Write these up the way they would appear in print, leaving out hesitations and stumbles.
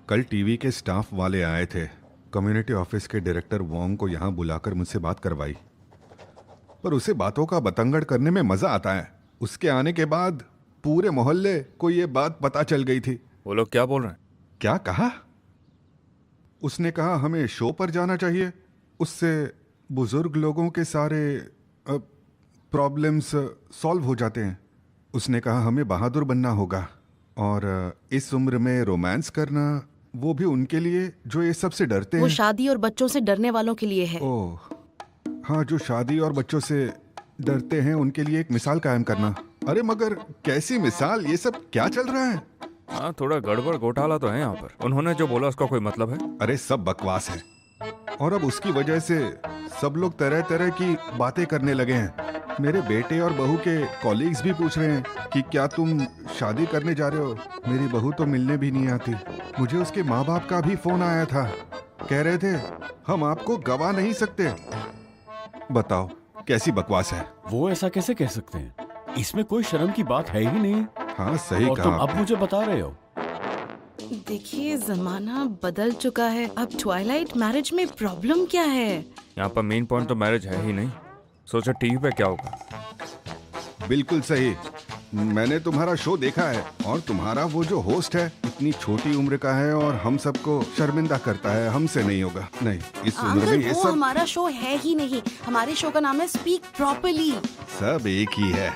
कल टीवी के स्टाफ वाले आए थे। कम्युनिटी ऑफिस के डायरेक्टर वोंग को यहाँ बुलाकर मुझसे बात करवाई, पर उसे बातों का बतंगड़ करने में मजा आता है। उसके आने के बाद पूरे मोहल्ले को ये बात पता चल गई थी। वो लोग क्या बोल रहे हैं? क्या कहा? उसने कहा हमें शो पर जाना चाहिए, उससे बुजुर्ग लोगों के सारे प्रॉब्लम्स सॉल्व हो जाते हैं। उसने कहा हमें बहादुर बनना होगा और इस उम्र में रोमांस करना, वो भी उनके लिए जो ये सबसे डरते हैं। वो शादी और बच्चों से डरने वालों के लिए है। ओह हाँ, जो शादी और बच्चों से डरते हैं उनके लिए एक मिसाल कायम करना। अरे मगर कैसी मिसाल? ये सब क्या चल रहा है? हाँ, थोड़ा गड़बड़ घोटाला तो है यहाँ पर। उन्होंने जो बोला उसका कोई मतलब है? अरे सब बकवास है, और अब उसकी वजह से सब लोग तरह तरह की बातें करने लगे हैं। मेरे बेटे और बहू के कॉलीग्स भी पूछ रहे हैं कि क्या तुम शादी करने जा रहे हो। मेरी बहू तो मिलने भी नहीं आती। मुझे उसके माँ बाप का भी फोन आया था, कह रहे थे हम आपको गवा नहीं सकते। बताओ कैसी बकवास है? वो ऐसा कैसे कह सकते हैं? इसमें कोई शर्म की बात है ही नहीं। हाँ सही और कहा तुम अब आपने। मुझे बता रहे हो? देखिए जमाना बदल चुका है, अब ट्वाइलाइट मैरिज में प्रॉब्लम क्या है? यहाँ पर मेन पॉइंट तो मैरिज है ही नहीं। सोचो टीवी पे क्या होगा। बिल्कुल सही। मैंने तुम्हारा शो देखा है, और तुम्हारा वो जो होस्ट है इतनी छोटी उम्र का है और हम सबको शर्मिंदा करता है। हमसे नहीं होगा। नहीं, इस उम्र में अंकल ये वो सब हमारा शो है ही नहीं। हमारे शो का नाम है स्पीक प्रॉपर्ली। सब एक ही है।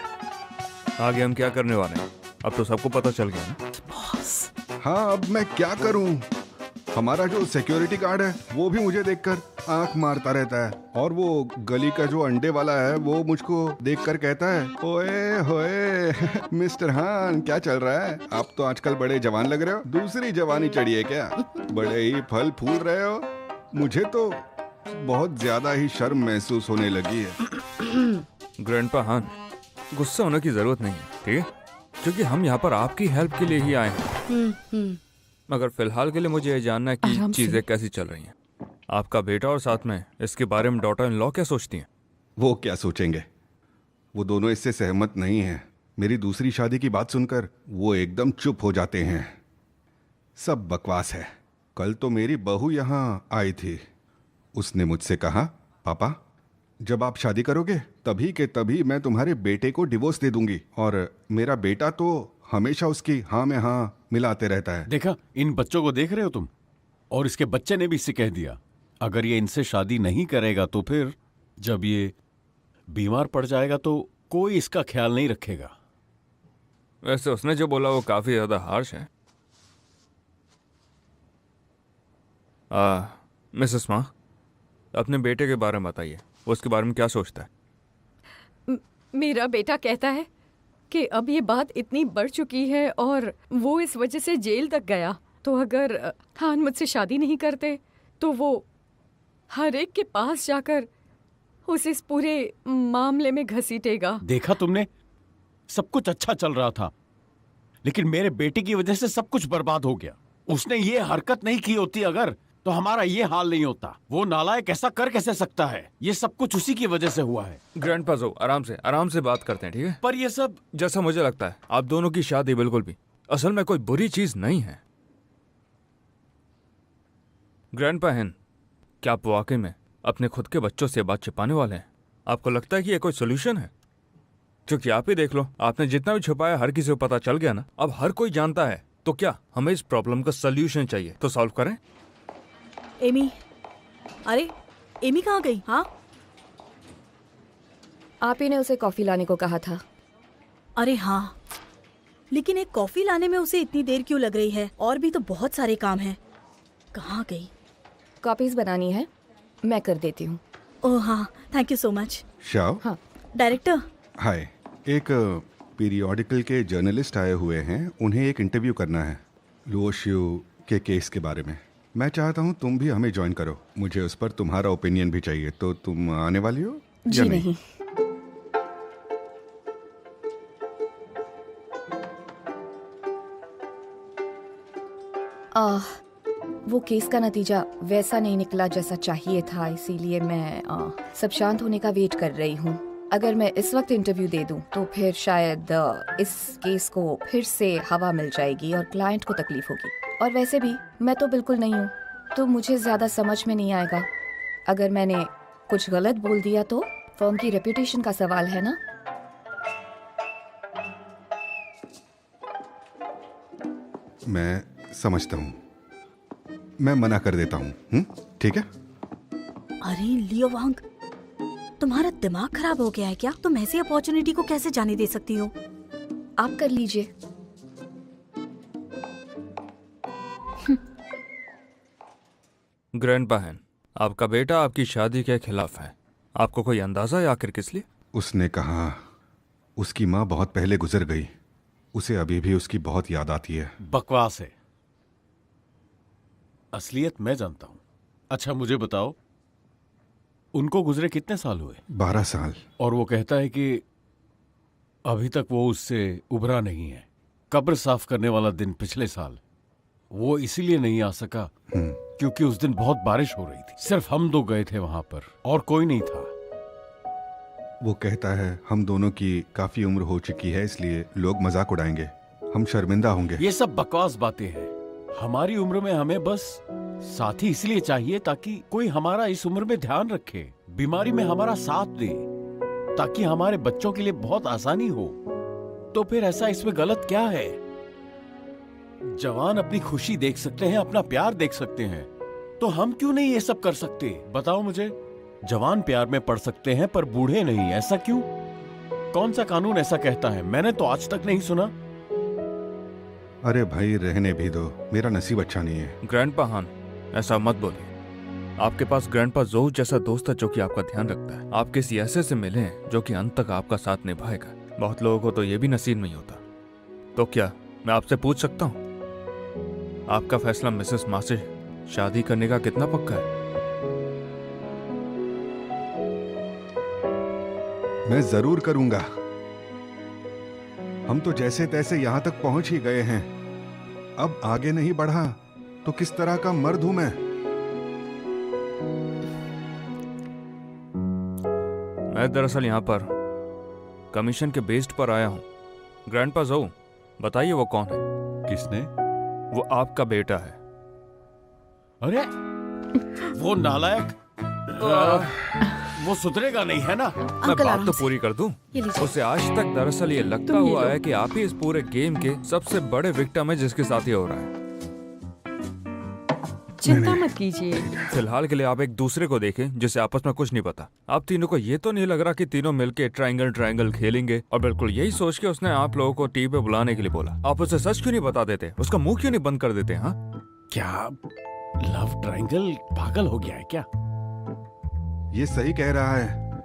आगे हम क्या करने वाले हैं? अब तो सबको पता चल गया ना। बॉस हाँ, अब मैं क्या करूं? हमारा जो सिक्योरिटी गार्ड है वो भी मुझे देखकर आंख मारता रहता है, और वो गली का जो अंडे वाला है वो मुझको देखकर कहता है ओए होए मिस्टर हान क्या चल रहा है? आप तो आजकल बड़े जवान लग रहे हो। दूसरी जवानी चढ़ी है क्या? बड़े ही फल फूल रहे हो। मुझे तो बहुत ज्यादा ही शर्म महसूस होने लगी है। ग्रैंडपा हान, गुस्सा होने की जरूरत नहीं है, ठीक है? क्योंकि हम यहाँ पर आपकी हेल्प के लिए ही आए हैं। मगर फिलहाल के लिए मुझे ये जानना है कि आराम से। चीजें कैसी चल रही हैं। आपका बेटा और साथ में इसके बारे में डॉटर इन लॉ क्या सोचती हैं? वो क्या सोचेंगे? वो दोनों इससे सहमत नहीं हैं। मेरी दूसरी शादी की बात सुनकर वो एकदम चुप हो जाते हैं। सब बकवास है। कल तो मेरी बहू यहाँ आई थी। उसने मुझसे कहा पापा, जब आप शादी करोगे तभी के तभी मैं तुम्हारे बेटे को डिवोर्स दे दूंगी। और मेरा बेटा तो हमेशा उसकी हाँ में हाँ मिलाते रहता है। देखा, इन बच्चों को देख रहे हो तुम? और इसके बच्चे ने भी इससे कह दिया अगर ये इनसे शादी नहीं करेगा तो फिर जब ये बीमार पड़ जाएगा तो कोई इसका ख्याल नहीं रखेगा। वैसे उसने जो बोला वो काफी ज्यादा हार्श है। मिसेस माँ, अपने बेटे के बारे में बताइए, वो उसके बारे में क्या सोचता है? मेरा बेटा कहता है कि अब ये बात इतनी बढ़ चुकी है और वो इस वजह से जेल तक गया, तो अगर हान मुझसे शादी नहीं करते तो वो हर एक के पास जाकर उसे इस पूरे मामले में घसीटेगा। देखा तुमने, सब कुछ अच्छा चल रहा था, लेकिन मेरे बेटे की वजह से सब कुछ बर्बाद हो गया। उसने ये हरकत नहीं की होती अगर, तो हमारा ये हाल नहीं होता। वो नालायक ऐसा कर कैसे सकता है? ये सब कुछ उसी की वजह से हुआ है। ग्रैंडपा जो आराम से बात करते हैं, ठीक है? पर ये सब जैसा मुझे लगता है आप दोनों की शादी बिल्कुल भी असल में कोई बुरी चीज नहीं है। ग्रैंडपा हैन, क्या आप वाकई में अपने खुद के बच्चों से बात छिपाने वाले हैं? आपको लगता है कि ये कोई सोल्यूशन है? क्योंकि आप ही देख लो, आपने जितना भी छुपाया हर किसी को पता चल गया ना। अब हर कोई जानता है, तो क्या हमें इस प्रॉब्लम का सोल्यूशन चाहिए तो सॉल्व करें। एमी, अरे एमी कहाँ गई? हाँ, आप ही ने उसे कॉफी लाने को कहा था। अरे हाँ, लेकिन एक कॉफी लाने में उसे इतनी देर क्यों लग रही है? और भी तो बहुत सारे काम हैं। कहाँ गई? कॉपीज बनानी है, मैं कर देती हूँ। ओह हाँ, thank you so much. Shao, हाँ, डायरेक्टर, हाय। एक पीरियोडिकल के जर्नलिस्ट आए हुए हैं, उन्हें एक इंटरव्यू करना है लो शिव के केस के बारे में। मैं चाहता हूँ तुम भी हमें ज्वाइन करो। मुझे उस पर तुम्हारा ओपिनियन भी चाहिए। तो तुम आने वाली हो जी या नहीं। वो केस का नतीजा वैसा नहीं निकला जैसा चाहिए था, इसीलिए मैं सब शांत होने का वेट कर रही हूँ। अगर मैं इस वक्त इंटरव्यू दे दूँ तो फिर शायद इस केस को फिर से हवा मिल जाएगी और क्लाइंट को तकलीफ होगी। और वैसे भी मैं तो बिल्कुल नहीं हूँ, तो मुझे ज़्यादा समझ में नहीं आएगा। अगर मैंने कुछ गलत बोल दिया तो फर्म की रेपुटेशन का सवाल है ना। मैं समझता हूँ, मैं मना कर देता हूँ। ठीक है। अरे लियो वांग, तुम्हारा दिमाग खराब हो गया है क्या? तुम ऐसी अपॉर्चुनिटी को कैसे जाने दे सकती हो? आप कर लीजिए। ग्रैंड बहन, आपका बेटा आपकी शादी के खिलाफ है। आपको कोई अंदाजा है आखिर किस लिए? उसने कहा उसकी माँ बहुत पहले गुजर गई, उसे अभी भी उसकी बहुत याद आती है। बकवास है, असलियत मैं जानता हूं। अच्छा मुझे बताओ, उनको गुजरे कितने साल हुए? 12 साल। और वो कहता है कि अभी तक वो उससे उभरा नहीं है। कब्र साफ करने वाला दिन पिछले साल वो इसीलिए नहीं आ सका क्योंकि उस दिन बहुत बारिश हो रही थी। सिर्फ हम दो गए थे वहां पर और कोई नहीं था। वो कहता है हम दोनों की काफी उम्र हो चुकी है, इसलिए लोग मजाक उड़ाएंगे, हम शर्मिंदा होंगे। ये सब बकवास बातें हैं। हमारी उम्र में हमें बस साथी इसलिए चाहिए ताकि कोई हमारा इस उम्र में ध्यान रखे, बीमारी में हमारा साथ दे, ताकि हमारे बच्चों के लिए बहुत आसानी हो। तो फिर ऐसा इसमें गलत क्या है? जवान अपनी खुशी देख सकते हैं, अपना प्यार देख सकते हैं, तो हम क्यों नहीं ये सब कर सकते? बताओ मुझे। जवान प्यार में पड़ सकते हैं पर बूढ़े नहीं, ऐसा क्यों? कौन सा कानून ऐसा कहता है? मैंने तो आज तक नहीं सुना। अरे भाई रहने भी दो, मेरा नसीब अच्छा नहीं है। ग्रैंडपा हान, ऐसा मत बोलिए। आपके पास ग्रैंडपा जोहू जैसा दोस्त है जो कि आपका ध्यान रखता है। आप किसी ऐसे से मिले हैं जो कि अंत तक आपका साथ निभाएगा। बहुत लोगों को तो ये भी नसीब नहीं होता। तो क्या मैं आपसे पूछ सकता हूँ, आपका फैसला मिसेस मा से शादी करने का कितना पक्का है? मैं जरूर करूंगा। हम तो जैसे तैसे यहां तक पहुंच ही गए हैं, अब आगे नहीं बढ़ा तो किस तरह का मर्द हूं मैं? मैं दरअसल यहाँ पर कमीशन के बेस्ड पर आया हूँ। ग्रैंडपा जोहू, बताइए वो कौन है? किसने? वो आपका बेटा है। अरे वो नालायक, वो सुधरेगा नहीं है ना? मैं बात तो पूरी कर दूं। उसे आज तक दरअसल ये लगता हुआ है कि आप ही इस पूरे गेम के सबसे बड़े विक्टिम है जिसके साथ ये हो रहा है। चिंता मत कीजिए। फिलहाल के लिए आप एक दूसरे को देखें जिसे आपस में कुछ नहीं पता। आप तीनों को ये तो नहीं लग रहा कि तीनों मिलके ट्रायंगल खेलेंगे? और बिल्कुल यही सोच के उसने आप लोगों को टीवी पे बुलाने के लिए बोला। आप उसे सच क्यों नहीं बता देते? उसका मुंह क्यों नहीं बंद कर देते? हाँ, क्या लव ट्रायंगल पागल हो गया है क्या? ये सही कह रहा है।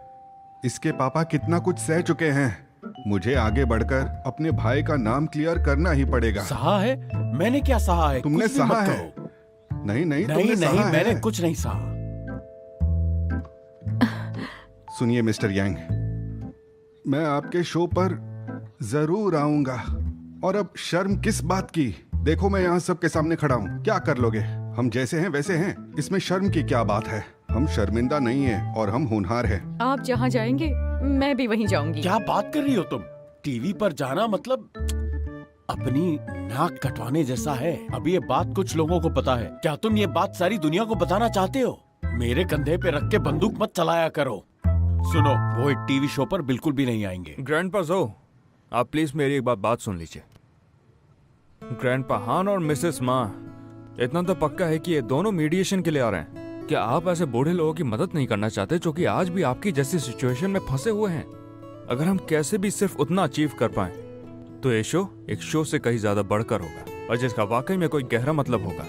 इसके पापा कितना कुछ सह चुके हैं। मुझे आगे बढ़कर अपने भाई का नाम क्लियर करना ही पड़ेगा। सहा है? मैंने क्या सहा है? तुमने कुछ भी मत सहा है? कहो। नहीं, नहीं, मैंने कुछ नहीं सहा। सुनिए मिस्टर यांग, मैं आपके शो पर जरूर आऊंगा। और अब शर्म किस बात की? देखो मैं यहाँ सबके सामने खड़ा हूँ, क्या कर लोगे? हम जैसे हैं वैसे हैं, इसमें शर्म की क्या बात है? हम शर्मिंदा नहीं हैं और हम होनहार हैं। आप जहाँ जाएंगे मैं भी वहीं जाऊंगी। क्या बात कर रही हो तुम? टीवी पर जाना मतलब अपनी नाक कटवाने जैसा है। अब ये बात कुछ लोगों को पता है। क्या तुम ये बात सारी दुनिया को बताना चाहते हो? मेरे कंधे पे रख के बंदूक मत चलाया करो। सुनो, वो एक टीवी शो पर बिल्कुल भी नहीं आएंगे। ग्रैंडपा जोहू, आप प्लीज मेरी एक बात सुन लीजिए। ग्रैंडपा हान और मिसेस मा, इतना तो पक्का है कि ये दोनों मीडिएशन के लिए आ रहे हैं। क्या आप ऐसे बूढ़े लोगों की मदद नहीं करना चाहते जो कि आज भी आपकी जैसी सिचुएशन में फंसे हुए हैं? अगर हम कैसे भी सिर्फ उतना अचीव कर पाए तो ये शो एक शो से कहीं ज्यादा बढ़कर होगा और जिसका वाकई में कोई गहरा मतलब होगा।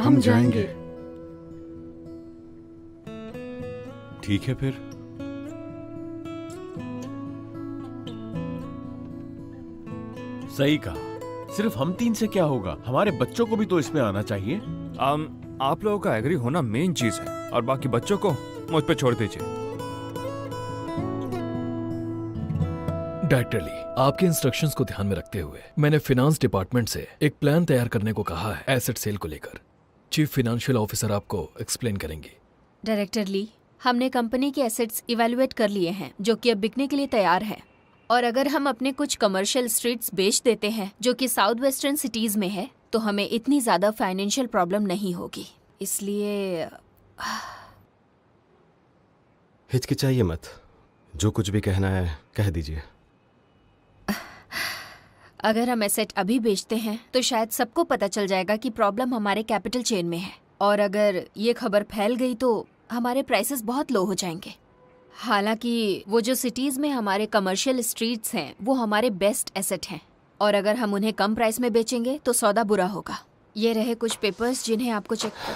हम जाएंगे। ठीक है फिर। सही कहा। सिर्फ हम तीन से क्या होगा? हमारे बच्चों को भी तो इसमें आना चाहिए। आप लोगों का एग्री होना मेन चीज है और बाकी बच्चों को मुझ पे छोड़ दीजिए। डायरेक्टर ली, आपके इंस्ट्रक्शंस को ध्यान में रखते हुए मैंने फाइनेंस डिपार्टमेंट से एक प्लान तैयार करने को कहा है एसेट सेल को लेकर। चीफ फाइनेंशियल ऑफिसर आपको एक्सप्लेन करेंगे। डायरेक्टर ली, हमने कंपनी के एसेट्स इवैल्यूएट कर लिए हैं जो कि अब बिकने के लिए तैयार है। और अगर हम अपने कुछ कमर्शियल स्ट्रीट्स बेच देते हैं जो कि साउथ वेस्टर्न सिटीज में है, तो हमें इतनी ज्यादा फाइनेंशियल प्रॉब्लम नहीं होगी। इसलिए हिचकिचाइए मत, जो कुछ भी कहना है कह दीजिए। अगर हम एसेट अभी बेचते हैं तो शायद सबको पता चल जाएगा कि प्रॉब्लम हमारे कैपिटल चेन में है, और अगर ये खबर फैल गई तो हमारे प्राइसेस बहुत लो हो जाएंगे। हालांकि वो जो सिटीज में हमारे कमर्शियल स्ट्रीट्स हैं वो हमारे बेस्ट एसेट हैं, और अगर हम उन्हें कम प्राइस में बेचेंगे तो सौदा बुरा होगा। ये रहे कुछ पेपर्स जिन्हें आपको चेक कर।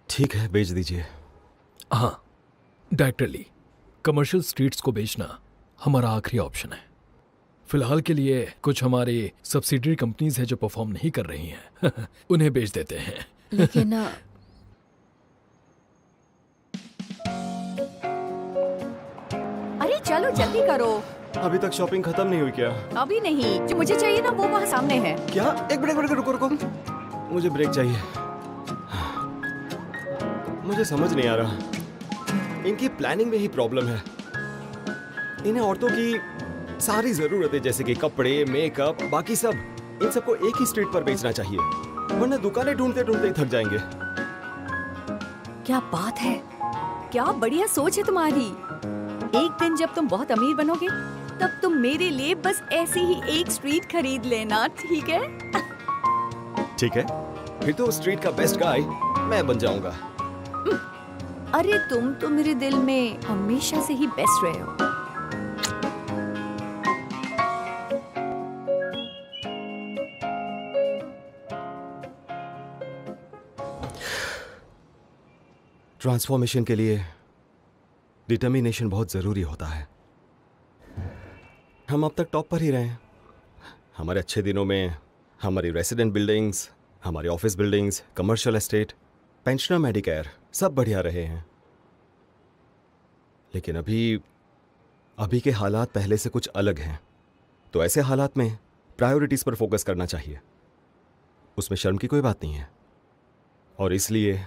ठीक है, बेच दीजिए। हाँ डायरेक्टर ली, कमर्शियल स्ट्रीट्स को बेचना हमारा आखिरी ऑप्शन है। फिलहाल के लिए कुछ हमारी सब्सिडियरी कंपनीज है जो परफॉर्म नहीं कर रही हैं उन्हें बेच देते हैं। लेकिन अरे चलो जल्दी करो। अभी तक शॉपिंग खत्म नहीं हुई क्या? अभी नहीं, जो मुझे चाहिए ना वो वहाँ सामने है। क्या? एक मिनट रुको रुको, मुझे ब्रेक चाहिए। मुझे समझ नहीं आ रहा, इनकी प्लानिंग में ही प्रॉब्लम है। इन्हें औरतों की सारी जरूरतें जैसे कि कपड़े, मेकअप, बाकी सब, इन सबको एक ही स्ट्रीट पर बेचना चाहिए, वरना दुकानें ढूंढते ढूंढते ही थक जाएंगे। क्या बात है, क्या बढ़िया सोच है तुम्हारी। एक दिन जब तुम बहुत अमीर बनोगे तब तुम मेरे लिए बस ऐसी ही एक स्ट्रीट खरीद लेना, ठीक है? ठीक है, फिर तो स्ट्रीट का बेस्ट गाय मैं बन जाऊंगा। अरे तुम तो मेरे दिल में हमेशा से ही बेस्ट रहे हो। ट्रांसफॉर्मेशन के लिए डिटर्मिनेशन बहुत जरूरी होता है। हम अब तक टॉप पर ही रहे हैं। हमारे अच्छे दिनों में हमारी रेसिडेंट बिल्डिंग्स, हमारी office buildings, commercial estate, pensioner, Medicare सब बढ़िया रहे हैं। लेकिन अभी के हालात पहले से कुछ अलग हैं। तो ऐसे हालात में प्रायोरिटीज पर फोकस करना चाहिए, उसमें शर्म की कोई बात नहीं है। और इसलिए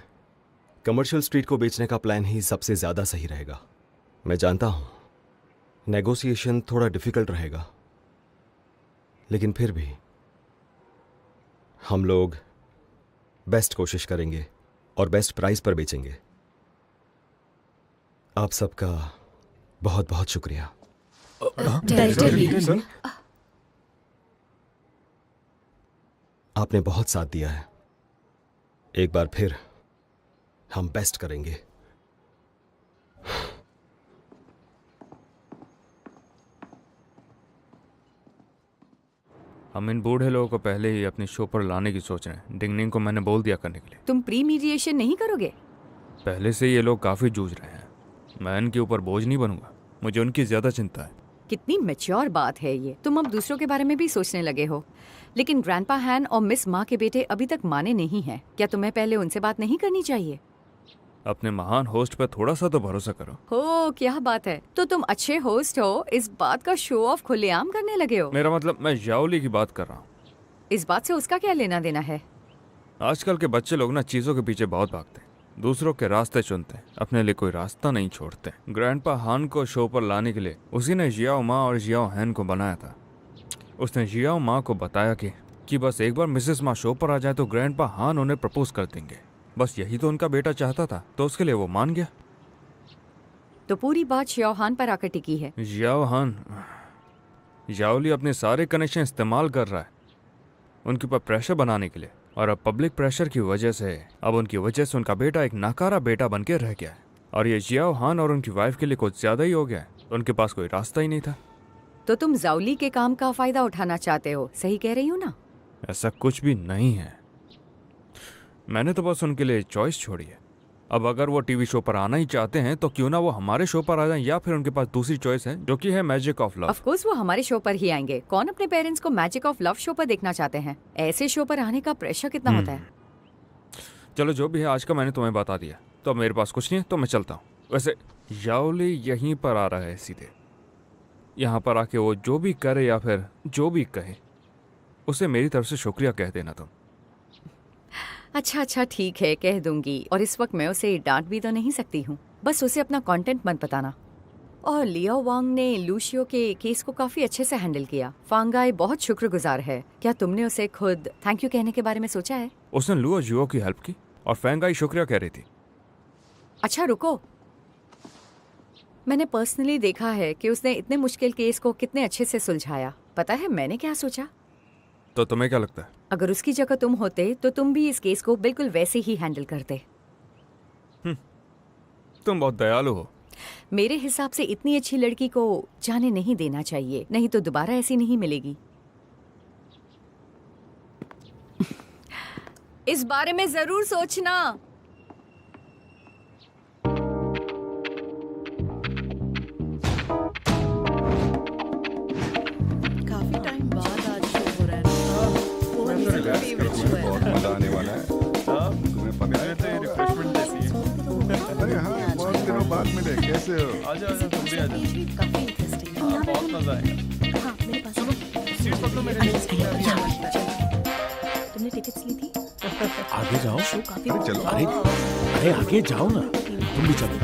कमर्शियल स्ट्रीट को बेचने का प्लान ही सबसे ज़्यादा सही रहेगा। मैं जानता हूं नेगोशिएशन थोड़ा डिफिकल्ट रहेगा, लेकिन फिर भी हम लोग बेस्ट कोशिश करेंगे और बेस्ट प्राइस पर बेचेंगे। आप सबका बहुत बहुत शुक्रिया। डायरेक्टर, आपने बहुत साथ दिया है। एक बार फिर हम बेस्ट करेंगे। हम इन बूढ़े लोगों को पहले ही अपनी शो पर लाने की सोच रहे हैं। डिंगनिंग को मैंने बोल दिया करने के लिए। तुम प्री मीडिएशन नहीं करोगे? पहले से ये लोग काफी जूझ रहे हैं, मैं इनके ऊपर बोझ नहीं बनूंगा। मुझे उनकी ज्यादा चिंता है। कितनी मैच्योर बात है ये। तुम अब दूसरों के बारे में भी सोचने लगे हो। लेकिन ग्रैंडपा हैन और मिस माँ के बेटे अभी तक माने नहीं हैं। क्या तुम्हें पहले उनसे बात नहीं करनी चाहिए? अपने महान होस्ट पर थोड़ा सा तो भरोसा करो। हो, क्या बात है। तो तुम अच्छे होस्ट हो, इस बात का शो ऑफ खुलेआम करने लगे हो। मेरा मतलब मैं याओली की बात कर रहा हूँ। इस बात से उसका क्या लेना देना है? आजकल के बच्चे लोग ना चीजों के पीछे बहुत भागते हैं, दूसरों के रास्ते चुनते हैं, अपने लिए कोई रास्ता नहीं छोड़ते। ग्रैंडपा हान को शो पर लाने के लिए उसी ने जियाओ माँ और जियाओ हैन को बनाया था। उसने जियाओ माँ को बताया कि बस एक बार मिसेस माँ शो पर आ जाए तो ग्रैंडपा हान उन्हें प्रपोज कर देंगे। बस यही तो उनका बेटा चाहता था, तो उसके लिए वो मान गया। तो पूरी बात जियाओ हान पर आकर टिकी है। जियाओ हान, याओली अपने सारे कनेक्शन इस्तेमाल कर रहा है उनके ऊपर प्रेशर बनाने के लिए, और अब पब्लिक प्रेशर की वजह से उनका बेटा एक नाकारा बेटा बन के रह गया है। और ये जियाओ हान और उनकी वाइफ के लिए कुछ ज्यादा ही हो गया है। उनके पास कोई रास्ता ही नहीं था। तो तुम जाओली के काम का फायदा उठाना चाहते हो, सही कह रही हूँ ना? ऐसा कुछ भी नहीं है, मैंने तो बस उनके लिए चॉइस छोड़ी है। अब अगर वो टीवी शो पर आना ही चाहते हैं तो क्यों ना वो हमारे शो पर आ जाएं, या फिर उनके पास दूसरी चॉइस है जो कि है magic of love. Of course वो हमारे शो पर ही आएंगे। कौन अपने पेरेंट्स को मैजिक ऑफ लव शो पर देखना चाहते हैं? ऐसे शो पर आने का प्रेशर कितना होता है। चलो जो भी है, आज का मैंने तुम्हें बता दिया, तो अब मेरे पास कुछ नहीं है, तो मैं चलता हूँ। वैसे याओली यहीं पर आ रहा है सीधे, यहाँ पर आके वो जो भी करे या फिर जो भी कहे उसे मेरी तरफ से शुक्रिया कह देना तुम। अच्छा ठीक है, कह दूंगी। और इस वक्त मैं उसे डांट भी तो नहीं सकती हूँ। बस उसे अपना कंटेंट मत बताना। और लियो वांग ने लूशियो के केस को काफी अच्छे से हैंडल किया। फांगाई बहुत शुक्रगुजार है। क्या तुमने उसे खुद थैंक यू कहने के बारे में सोचा है? उसने लुओ जुओ की हेल्प की और फैंगाई शुक्रिया कह रही थी। अच्छा रुको, मैंने पर्सनली देखा है कि उसने इतने मुश्किल केस को कितने अच्छे से सुलझाया। पता है मैंने क्या सोचा? तो तुम्हें क्या लगता है? अगर उसकी जगह तुम होते तो तुम भी इस केस को बिल्कुल वैसे ही हैंडल करते। तुम बहुत दयालु हो। मेरे हिसाब से इतनी अच्छी लड़की को जाने नहीं देना चाहिए, नहीं तो दोबारा ऐसी नहीं मिलेगी। इस बारे में जरूर सोचना। काफी टाइम बाद आज शो हो रहा है। बहुत मजा आने वाला है। तुम्हें पता है रिफ्रेशमेंट जैसी है। अरे हाँ, बहुत दिनों बाद मिले। कैसे हो? आजा आजा, तुम भी आजा। काफी इंटरेस्टिंग। बहुत मजा आएगा। हाँ मेरे पास सीट पकड़ो मेरे लिए। तुमने टिकट्स ली थी? आगे जाओ। शो काफी अरे चलो। अरे अरे आगे जाओ ना, तुम भी चलो।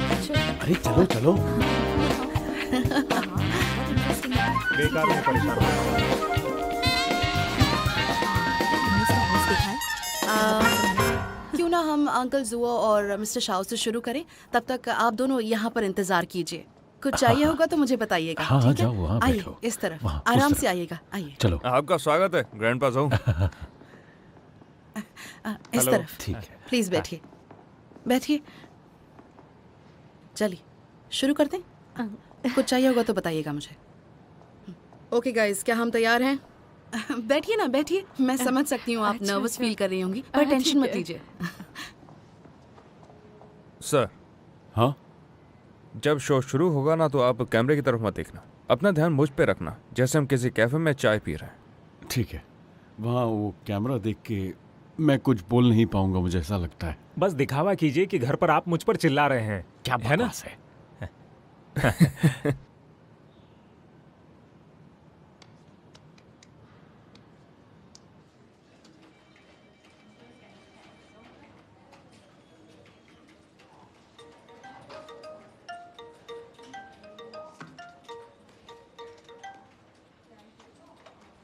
अरे चलो चलो। बेकार में परेशान क्यों ना हम अंकल जुओ और मिस्टर शाओ से शुरू करें? तब तक आप दोनों यहाँ पर इंतजार कीजिए। कुछ चाहिए होगा तो मुझे बताइएगा। हाँ, ठीक है? जाओ, वहाँ आइए बैठो। इस तरफ, वहाँ, उस आराम तरफ। से आइएगा। आइए चलो आपका स्वागत है ग्रैंडपा जाओ। इस तरफ। ठीक है। प्लीज बैठिए, बैठिए। चलिए शुरू करते हैं। कुछ चाहिए होगा तो बताइएगा मुझे। ओके गाइस, क्या हम तैयार हैं? बैठिए ना, बैठिए। मैं समझ सकती हूँ आप नर्वस फील कर रही होंगी, पर टेंशन मत लीजिए। सर, हाँ जब शो शुरू होगा ना तो आप कैमरे की तरफ मत देखना, अपना ध्यान मुझ पे रखना, जैसे हम किसी कैफे में चाय पी रहे हैं। ठीक है। वहाँ वो कैमरा देख के मैं कुछ बोल नहीं पाऊंगा, मुझे ऐसा लगता है। बस दिखावा कीजिए कि घर पर आप मुझ पर चिल्ला रहे हैं। क्या है ना? बकवास है।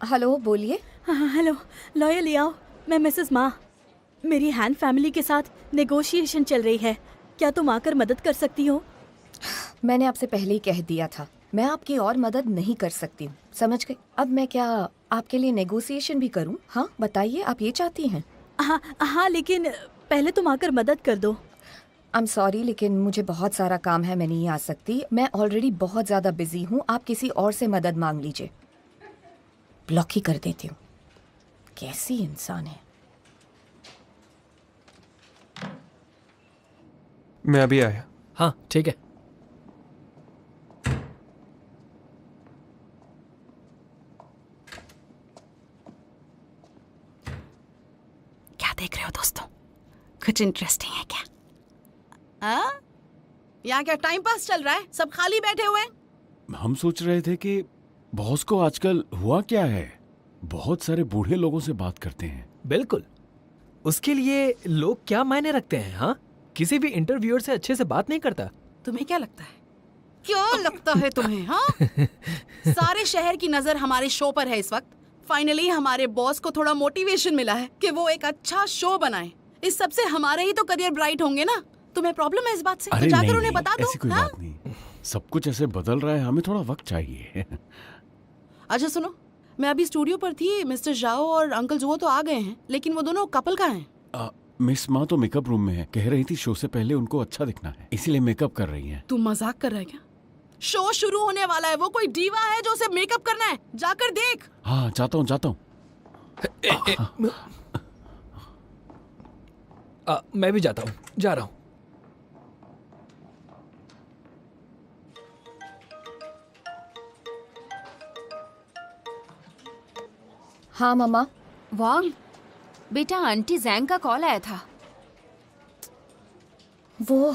हेलो, बोलिए। हाँ हेलो, लॉयर लियाओ। मैं मिसेस मा। मेरी हैन फैमिली के साथ नेगोशिएशन चल रही है। क्या तुम आकर मदद कर सकती हो? मैंने आपसे पहले ही कह दिया था, मैं आपकी और मदद नहीं कर सकती हूँ, समझ गई? अब मैं क्या आपके लिए नेगोशिएशन भी करूँ? हाँ बताइए, आप ये चाहती हैं? हाँ हाँ, लेकिन पहले तुम आकर मदद कर दो। आई एम सॉरी, लेकिन मुझे बहुत सारा काम है, मैं नहीं आ सकती। मैं ऑलरेडी बहुत ज़्यादा बिजी हूँ, आप किसी और से मदद मांग लीजिए। ब्लॉक ही कर देती हूँ। कैसी इंसान है। मैं अभी आया। हाँ ठीक है। क्या देख रहे हो दोस्तों? कुछ इंटरेस्टिंग है क्या? हाँ? यहाँ क्या टाइम पास चल रहा है? सब खाली बैठे हुए हैं। हम सोच रहे थे कि बॉस को आजकल हुआ क्या है, बहुत सारे बूढ़े लोगों से बात करते हैं। बिल्कुल, उसके लिए लोग क्या मायने रखते हैं? हाँ, किसी भी इंटरव्यूअर से अच्छे से बात नहीं करता। तुम्हें क्या लगता है? क्यों लगता है तुम्हें? हाँ? सारे शहर की नजर हमारे शो पर है इस वक्त। फाइनली हमारे बॉस को थोड़ा मोटिवेशन मिला है कि वो एक अच्छा शो बनाए। इस सब से हमारे ही तो करियर ब्राइट होंगे ना। तुम्हें प्रॉब्लम है इस बात से? अरे तो जाकर नहीं, उन्हें बता दो। ऐसी कोई हाँ? बात नहीं। सब कुछ ऐसे बदल रहा है, हमें थोड़ा वक्त चाहिए। अच्छा सुनो, मैं अभी स्टूडियो पर थी। मिस्टर जाओ और अंकल जुओ तो आ गए हैं, लेकिन वो दोनों कपल कहाँ हैं? मिस माँ तो मेकअप रूम में है, कह रही थी शो से पहले उनको अच्छा दिखना है, इसीलिए मेकअप कर रही हैं। तू मजाक कर रहा है क्या? शो शुरू होने वाला है, वो कोई डीवा है जो उसे मेकअप करना है? जाकर देख। हाँ जाता हूँ जाता हूँ। मैं भी जाता हूँ, जा रहा हूँ। हाँ मम्मा। वांग, बेटा आंटी जैंग का कॉल आया था। वो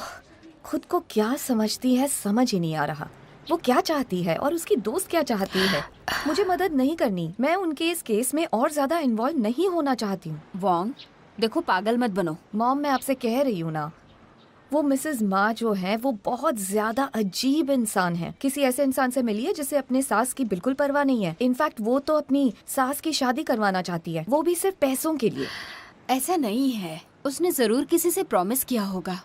खुद को क्या समझती है समझ ही नहीं आ रहा। वो क्या चाहती है और उसकी दोस्त क्या चाहती है। मुझे मदद नहीं करनी, मैं उनके इस केस में और ज्यादा इन्वॉल्व नहीं होना चाहती हूँ। वांग देखो, पागल मत बनो। मॉम, मैं आपसे कह रही हूँ ना, वो मिसेस माँ जो है वो बहुत ज्यादा अजीब इंसान है। किसी ऐसे इंसान से मिली है जिसे अपने सास की बिल्कुल परवाह नहीं है। इनफैक्ट वो तो अपनी सास की शादी करवाना चाहती है, वो भी सिर्फ पैसों के लिए। ऐसा नहीं है, उसने जरूर किसी से प्रॉमिस किया होगा।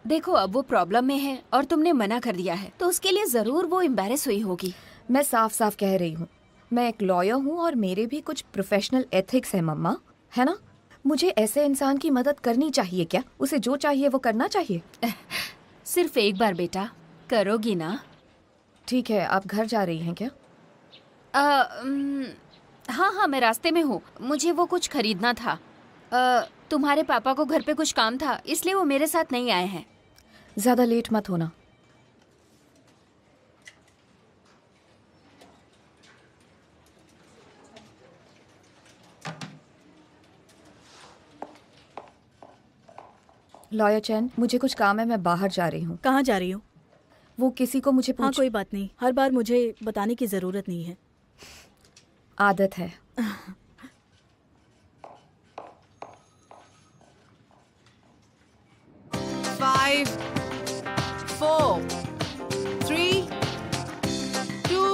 देखो अब वो प्रॉब्लम में है और तुमने मना कर दिया है तो उसके लिए जरूर वो एम्बैरेस हुई होगी। मैं साफ साफ कह रही हूँ, मैं एक लॉयर हूँ और मेरे भी कुछ प्रोफेशनल एथिक्स है मम्मा, है ना? मुझे ऐसे इंसान की मदद करनी चाहिए क्या? उसे जो चाहिए वो करना चाहिए। सिर्फ एक बार बेटा, करोगी ना? ठीक है, आप घर जा रही हैं क्या? हाँ हाँ, मैं रास्ते में हूँ, मुझे वो कुछ खरीदना था। तुम्हारे पापा को घर पे कुछ काम था इसलिए वो मेरे साथ नहीं आए हैं। ज्यादा लेट मत होना। लॉयर चैन, मुझे कुछ काम है, मैं बाहर जा रही हूँ। कहाँ जा रही हो? वो किसी को मुझे हाँ कोई बात नहीं, हर बार मुझे बताने की जरूरत नहीं है। आदत है। Five, 4, 3, 2,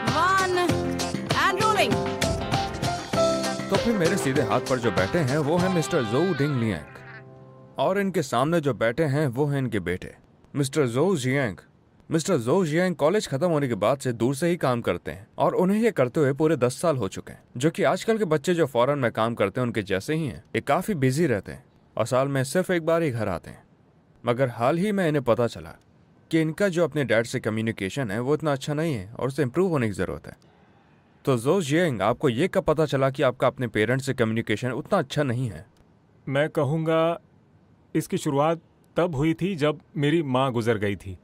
1 and rolling. तो फिर मेरे सीधे हाथ पर जो बैठे हैं वो है मिस्टर जोऊ डिंग लियांग, और इनके सामने जो बैठे हैं वो हैं इनके बेटे mister Zhou Jiang. Mister Zhou Jiang college खत्म होने के बाद से दूर से ही काम करते हैं और उन्हें ये करते हुए पूरे 10 साल हो चुके हैं, जो कि आजकल के बच्चे जो फॉरेन में काम करते हैं उनके जैसे ही हैं। ये काफी बिजी रहते हैं और साल में सिर्फ एक बार ही घर आते हैं। मगर हाल ही में इन्हें पता चला कि इनका जो अपने डैड से कम्युनिकेशन है वो इतना अच्छा नहीं है और उसे इम्प्रूव होने की ज़रूरत है। तो जोऊ जियांग, आपको ये कब पता चला कि आपका अपने पेरेंट्स से कम्युनिकेशन उतना अच्छा नहीं है? मैं कहूँगा इसकी शुरुआत तब हुई थी जब मेरी माँ गुजर गई थी।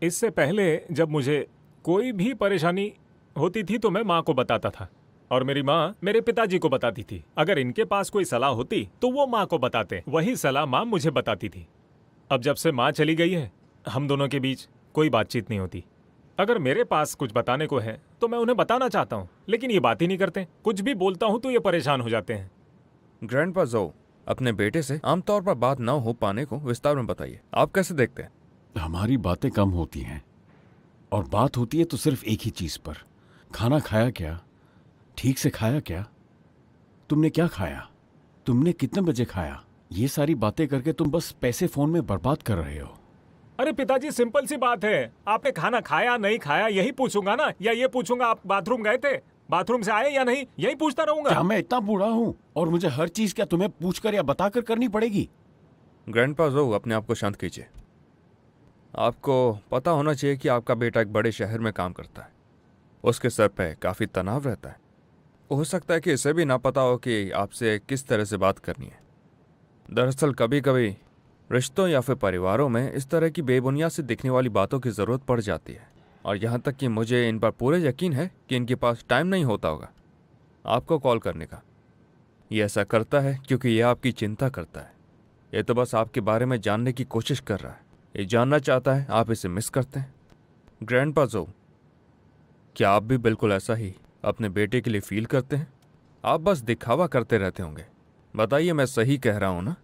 इससे पहले जब मुझे कोई भी परेशानी होती थी तो मैं माँ को बताता था और मेरी माँ मेरे पिताजी को बताती थी। अगर इनके पास कोई सलाह होती तो वो माँ को बताते, वही सलाह माँ मुझे बताती थी। अब जब से माँ चली गई है हम दोनों के बीच कोई बातचीत नहीं होती। अगर मेरे पास कुछ बताने को है तो मैं उन्हें बताना चाहता हूँ, लेकिन ये बात ही नहीं करते। कुछ भी बोलता हूँ तो ये परेशान हो जाते हैं। ग्रैंडपा जोऊ, अपने बेटे से आमतौर पर बात न हो पाने को विस्तार में बताइए, आप कैसे देखते हैं? हमारी बातें कम होती हैं और बात होती है तो सिर्फ एक ही चीज पर, खाना खाया क्या, ठीक से खाया क्या, तुमने क्या खाया, तुमने कितने बजे खाया। ये सारी बातें करके तुम बस पैसे फोन में बर्बाद कर रहे हो। अरे पिताजी, सिंपल सी बात है, आपने खाना खाया नहीं खाया यही पूछूंगा ना, या ये पूछूंगा आप बाथरूम गए थे, बाथरूम से आए या नहीं, यही पूछता रहूंगा। क्या मैं इतना बूढ़ा हूँ और मुझे हर चीज क्या तुम्हें पूछकर या बताकर करनी पड़ेगी? ग्रैंडपा जोऊ, अपने आप को शांत कीजिए। आपको पता होना चाहिए कि आपका बेटा एक बड़े शहर में काम करता है, उसके सर पे काफ़ी तनाव रहता है। हो सकता है कि इसे भी ना पता हो कि आपसे किस तरह से बात करनी है। दरअसल कभी कभी रिश्तों या फिर परिवारों में इस तरह की बेबुनियाद से दिखने वाली बातों की ज़रूरत पड़ जाती है, और यहाँ तक कि मुझे इन पर पूरे यकीन है कि इनके पास टाइम नहीं होता होगा आपको कॉल करने का। ये ऐसा करता है क्योंकि ये आपकी चिंता करता है। ये तो बस आपके बारे में जानने की कोशिश कर रहा है, ये जानना चाहता है आप इसे मिस करते हैं। ग्रैंडपा जोऊ, क्या आप भी बिल्कुल ऐसा ही अपने बेटे के लिए फील करते हैं? आप बस दिखावा करते रहते होंगे। बताइए, मैं सही कह रहा हूं ना?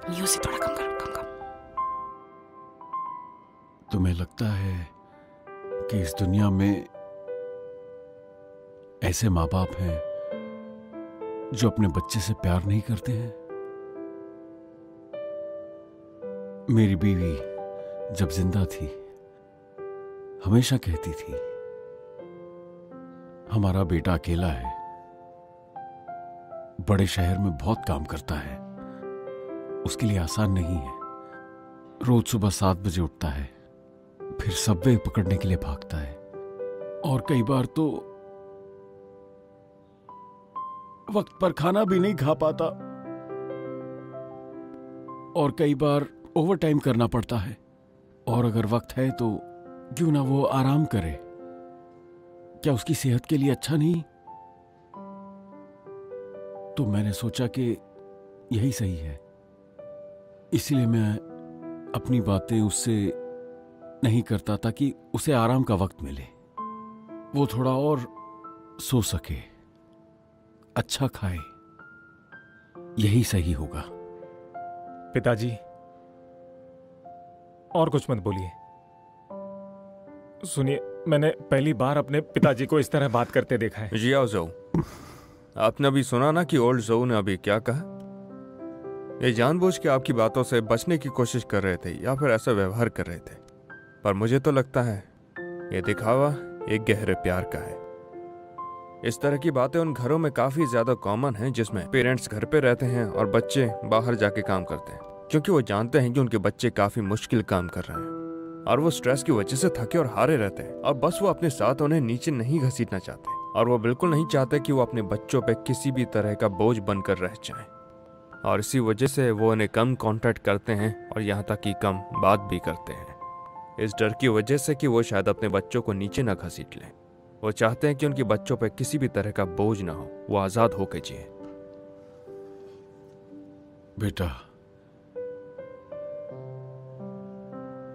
म्यूजिक थोड़ा कम करो, कम कम। तुम्हें लगता है कि इस दुनिया में ऐसे माँ बाप हैं जो अपने बच्चे से प्यार नहीं करते हैं? मेरी बीवी जब जिंदा थी हमेशा कहती थी, हमारा बेटा अकेला है, बड़े शहर में बहुत काम करता है, उसके लिए आसान नहीं है। रोज सुबह 7 बजे उठता है, फिर सबवे पकड़ने के लिए भागता है, और कई बार तो वक्त पर खाना भी नहीं खा पाता, और कई बार ओवर टाइम करना पड़ता है। और अगर वक्त है तो क्यों ना वो आराम करे? क्या उसकी सेहत के लिए अच्छा नहीं? तो मैंने सोचा कि यही सही है, इसलिए मैं अपनी बातें उससे नहीं करता ताकि उसे आराम का वक्त मिले, वो थोड़ा और सो सके, अच्छा खाए, यही सही होगा। पिताजी, और कुछ मत बोलिए। सुनिए, मैंने पहली बार अपने पिताजी को इस तरह बात करते देखा है। जियाओ जोऊ, आपने अभी सुना ना कि ओल्ड जोऊ ने अभी क्या कहा? ये जानबूझ के आपकी बातों से बचने की कोशिश कर रहे थे या फिर ऐसा व्यवहार कर रहे थे, पर मुझे तो लगता है ये दिखावा एक गहरे प्यार का है। इस तरह की बातें उन घरों में काफी ज्यादा कॉमन हैं जिसमें पेरेंट्स घर पे रहते हैं और बच्चे बाहर जाके काम करते हैं, क्योंकि वो जानते हैं कि उनके बच्चे काफी मुश्किल काम कर रहे हैं और वो स्ट्रेस की वजह से थके और हारे रहते हैं, और बस वो अपने साथ उन्हें नीचे नहीं घसीटना चाहते, और वो बिल्कुल नहीं चाहते कि वो अपने बच्चों पे किसी भी तरह का बोझ बनकर रह जाएं, और इसी वजह से वो उन्हें कम कांटेक्ट करते हैं और यहाँ तक कि कम बात भी करते हैं, इस डर की वजह से कि वो शायद अपने बच्चों को नीचे ना घसीट लें। वो चाहते हैं कि उनके बच्चों पे किसी भी तरह का बोझ ना हो, वो आजाद होकर जिए। बेटा,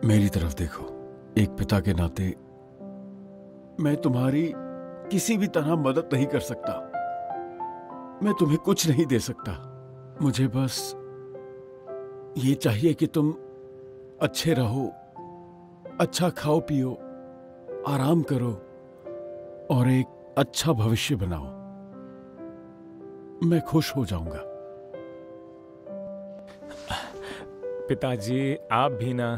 मेरी तरफ देखो। एक पिता के नाते मैं तुम्हारी किसी भी तरह मदद नहीं कर सकता, मैं तुम्हें कुछ नहीं दे सकता। मुझे बस ये चाहिए कि तुम अच्छे रहो, अच्छा खाओ पियो, आराम करो और एक अच्छा भविष्य बनाओ। मैं खुश हो जाऊंगा। पिताजी, आप भी ना।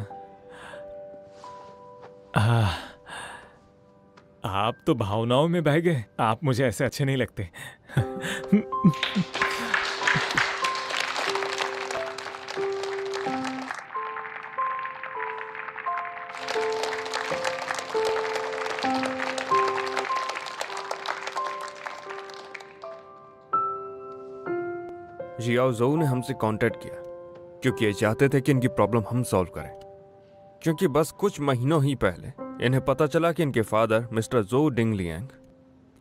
आप तो भावनाओं में बह गए। आप मुझे ऐसे अच्छे नहीं लगते। जियाओ जोऊ ने हमसे कांटेक्ट किया क्योंकि ये चाहते थे कि इनकी प्रॉब्लम हम सॉल्व करें, क्योंकि बस कुछ महीनों ही पहले इन्हें पता चला कि इनके फादर मिस्टर जोऊ डिंगलियांग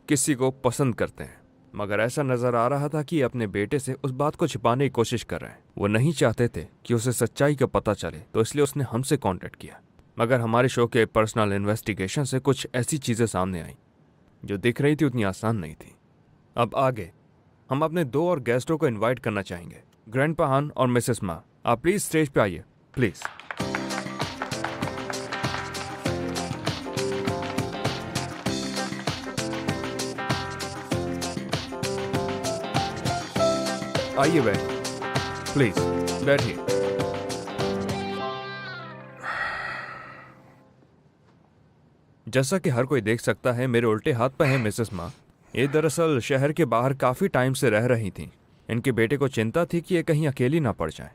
किसी को पसंद करते हैं, मगर ऐसा नजर आ रहा था कि अपने बेटे से उस बात को छिपाने की कोशिश कर रहे हैं। वो नहीं चाहते थे कि उसे सच्चाई का पता चले, तो इसलिए उसने हमसे कांटेक्ट किया। मगर हमारे शो के पर्सनल इन्वेस्टिगेशन से कुछ ऐसी चीजें सामने आई जो दिख रही थी उतनी आसान नहीं थी। अब आगे हम अपने 2 और गेस्टों को इनवाइट करना चाहेंगे, ग्रैंडपा हान और मिसेस मा। आप प्लीज स्टेज पे आइए, प्लीज। आइए बैठ, प्लीज बैठिए। जैसा कि हर कोई देख सकता है, मेरे उल्टे हाथ पर है मिसेस मा। ये दरअसल शहर के बाहर काफी टाइम से रह रही थी। इनके बेटे को चिंता थी कि ये कहीं अकेली ना पड़ जाए,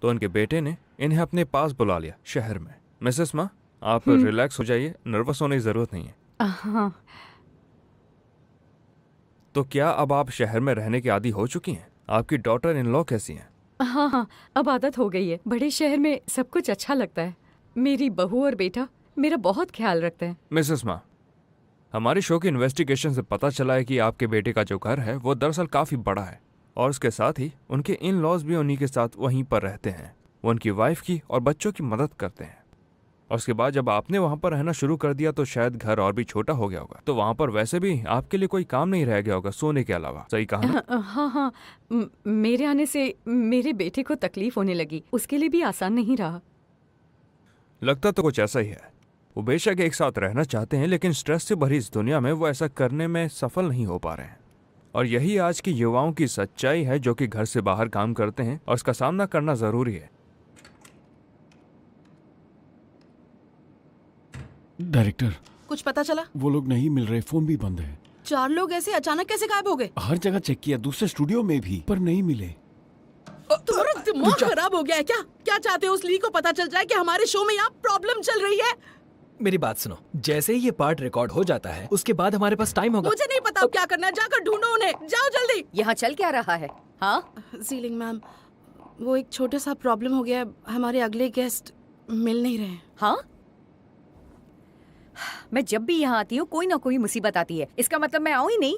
तो उनके बेटे ने इन्हें अपने पास बुला लिया शहर में। मिसेस मा, आप रिलैक्स हो जाइए, नर्वस होने की जरूरत नहीं है। हाँ। तो क्या अब आप शहर में रहने की आदी हो चुकी हैं? आपकी डॉटर इन लॉ कैसी हैं? हाँ, अब आदत हो गई है। बड़े शहर में सब कुछ अच्छा लगता है। मेरी बहू और बेटा मेरा बहुत ख्याल रखते हैं। मिसेस मा, हमारे शो की इन्वेस्टिगेशन से पता चला है कि आपके बेटे का जो घर है वो दरअसल काफी बड़ा है, और उसके साथ ही उनके इन लॉज भी उन्हीं के साथ वहीं पर रहते हैं। वो उनकी वाइफ की और बच्चों की मदद करते हैं, और उसके बाद जब आपने वहां पर रहना शुरू कर दिया तो शायद घर और भी छोटा हो गया होगा, तो वहां पर वैसे भी आपके लिए कोई काम नहीं रह गया होगा सोने के अलावा। सही कहा ना? हाँ, मेरे आने से मेरे बेटे को तकलीफ होने लगी, उसके लिए भी आसान नहीं रहा। लगता तो कुछ ऐसा ही है। वो बेशक एक साथ रहना चाहते हैं, लेकिन स्ट्रेस से भरी इस दुनिया में वो ऐसा करने में सफल नहीं हो पा रहे हैं, और यही आज की युवाओं की सच्चाई है जो कि घर से बाहर काम करते हैं, और इसका सामना करना जरूरी है। डायरेक्टर, कुछ पता चला? वो लोग नहीं मिल रहे, फोन भी बंद है। 4 लोग ऐसे अचानक कैसे गायब हो गए? हर जगह चेक किया, दूसरे स्टूडियो में भी, पर नहीं मिले। तुम्हारा दिमाग खराब हो गया है क्या? क्या चाहते हो उस ली को पता चल जाए कि हमारे शो में यहाँ प्रॉब्लम चल रही है? मेरी बात सुनो, जैसे ही ये पार्ट रिकॉर्ड हो जाता है उसके बाद हमारे पास टाइम होगा। मुझे नहीं पता अब क्या करना है, जाकर ढूंढो उन्हें, जाओ जल्दी। यहाँ चल क्या रहा है? हाँ सीलिंग मैम, वो एक छोटा सा प्रॉब्लम हो गया है, हमारे अगले गेस्ट मिल नहीं रहे। हाँ, मैं जब भी यहाँ आती हूँ कोई ना कोई मुसीबत आती है, इसका मतलब मैं आऊँ ही नहीं।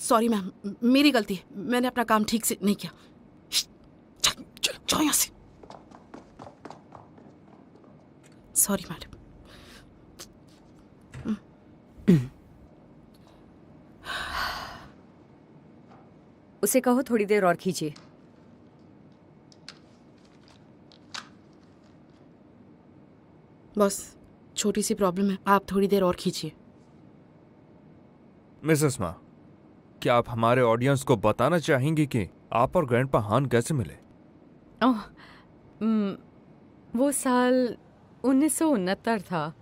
सॉरी मैम, मेरी गलती है, मैंने अपना काम ठीक से नहीं किया। चलो यहाँ से। Sorry madam. उसे कहो थोड़ी देर और खींचिए। बस छोटी सी प्रॉब्लम है, आप थोड़ी देर और खींचिए। मिसेस मा, क्या आप हमारे ऑडियंस को बताना चाहेंगी कि आप और ग्रैंडपा हान कैसे मिले? ओह, वो साल 1969 था।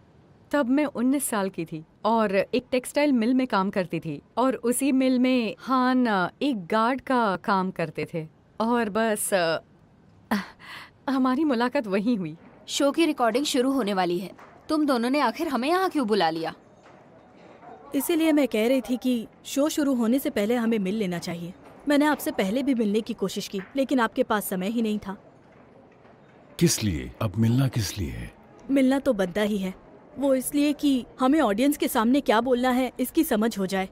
तब मैं 19 साल की थी और एक टेक्सटाइल मिल में काम करती थी, और उसी मिल में हान एक गार्ड का काम करते थे, और बस हमारी मुलाकात वहीं हुई। शो की रिकॉर्डिंग शुरू होने वाली है, तुम दोनों ने आखिर हमें यहाँ क्यों बुला लिया? इसीलिए मैं कह रही थी कि शो शुरू होने से पहले हमें मिल लेना चाहिए। मैंने आपसे पहले भी मिलने की कोशिश की, लेकिन आपके पास समय ही नहीं था। किस लिए? अब मिलना किस लिए है? मिलना तो बनता ही है, वो इसलिए कि हमें ऑडियंस के सामने क्या बोलना है इसकी समझ हो जाए।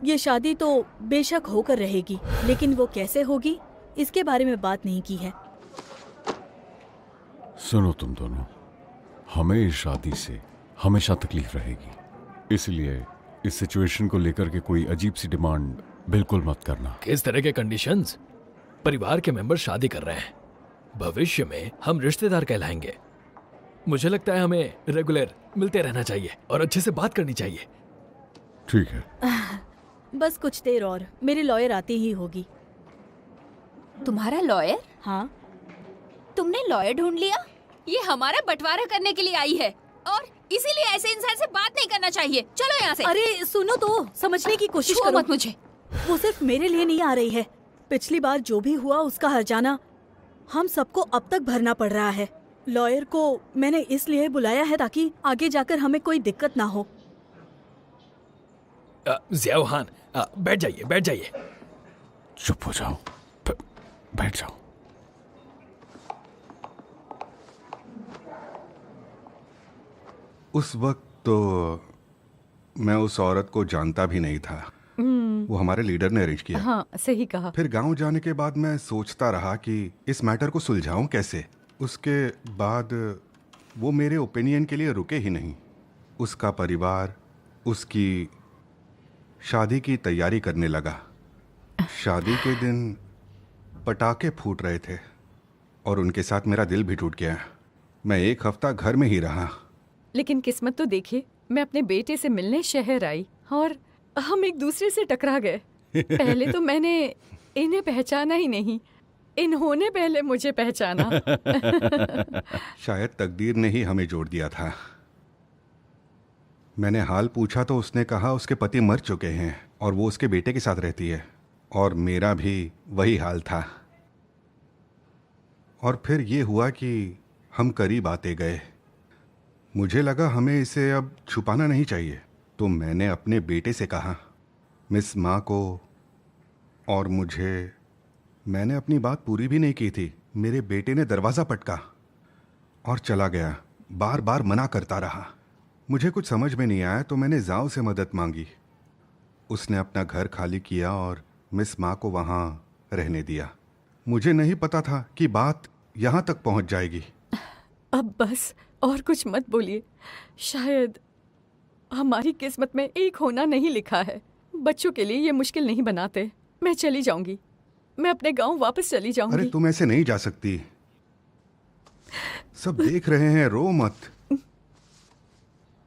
ये शादी तो बेशक होकर रहेगी, लेकिन वो कैसे होगी इसके बारे में बात नहीं की है। सुनो तुम दोनों, हमें इस शादी से हमेशा तकलीफ रहेगी, इसलिए इस सिचुएशन को लेकर के कोई अजीब सी डिमांड बिल्कुल मत करना। किस तरह के कंडीशंस? परिवार के मेंबर शादी कर रहे हैं, भविष्य में हम रिश्तेदार कहलाएंगे। मुझे लगता है हमें रेगुलर मिलते रहना चाहिए और अच्छे से बात करनी चाहिए। ठीक है। बस कुछ देर और, मेरी लॉयर आती ही होगी। तुम्हारा लॉयर? हाँ। तुमने लॉयर ढूंढ लिया? ये हमारा बंटवारा करने के लिए आई है, और इसीलिए ऐसे इंसान से बात नहीं करना चाहिए। चलो यहाँ से। अरे सुनो तो, समझने की कोशिश छुओ करो। मत मुझे। वो सिर्फ मेरे लिए नहीं आ रही है, पिछली बार जो भी हुआ उसका हर्जाना हम सबको अब तक भरना पड़ रहा है। लॉयर को मैंने इसलिए बुलाया है ताकि आगे जाकर हमें कोई दिक्कत ना हो। ज़ियाओ हान, बैठ जाइए, बैठ जाइए। चुप हो जाओ, बैठ जाओ। उस वक्त तो मैं उस औरत को जानता भी नहीं था। वो हमारे लीडर ने अरेंज किया। हाँ, सही कहा। फिर गांव जाने के बाद मैं सोचता रहा कि इस मैटर को सुलझाऊं कैसे। उसके बाद वो मेरे ओपिनियन के लिए रुके ही नहीं। उसका परिवार उसकी शादी की तैयारी करने लगा। शादी के दिन पटाखे फूट रहे थे और उनके साथ मेरा दिल भी टूट गया। मैं एक हफ्ता घर में ही रहा। लेकिन किस्मत तो देखिए, मैं अपने बेटे से मिलने शहर आई और हम एक दूसरे से टकरा गए। पहले तो मैंने इन्हें पहचाना ही नहीं, इन्होंने पहले मुझे पहचाना। शायद तकदीर ने ही हमें जोड़ दिया था। मैंने हाल पूछा तो उसने कहा उसके पति मर चुके हैं और वो उसके बेटे के साथ रहती है, और मेरा भी वही हाल था। और फिर ये हुआ कि हम करीब आते गए। मुझे लगा हमें इसे अब छुपाना नहीं चाहिए, तो मैंने अपने बेटे से कहा, मिस माँ को और मुझे। मैंने अपनी बात पूरी भी नहीं की थी, मेरे बेटे ने दरवाज़ा पटका और चला गया। बार बार मना करता रहा। मुझे कुछ समझ में नहीं आया तो मैंने जाओ से मदद मांगी। उसने अपना घर खाली किया और मिस माँ को वहाँ रहने दिया। मुझे नहीं पता था कि बात यहाँ तक पहुँच जाएगी। अब बस और कुछ मत बोलिए। शायद हमारी किस्मत में एक होना नहीं लिखा है। बच्चों के लिए ये मुश्किल नहीं बनाते। मैं चली जाऊंगी, मैं अपने गांव वापस चली जाऊंगी। अरे तुम ऐसे नहीं जा सकती, सब देख रहे हैं, रो मत।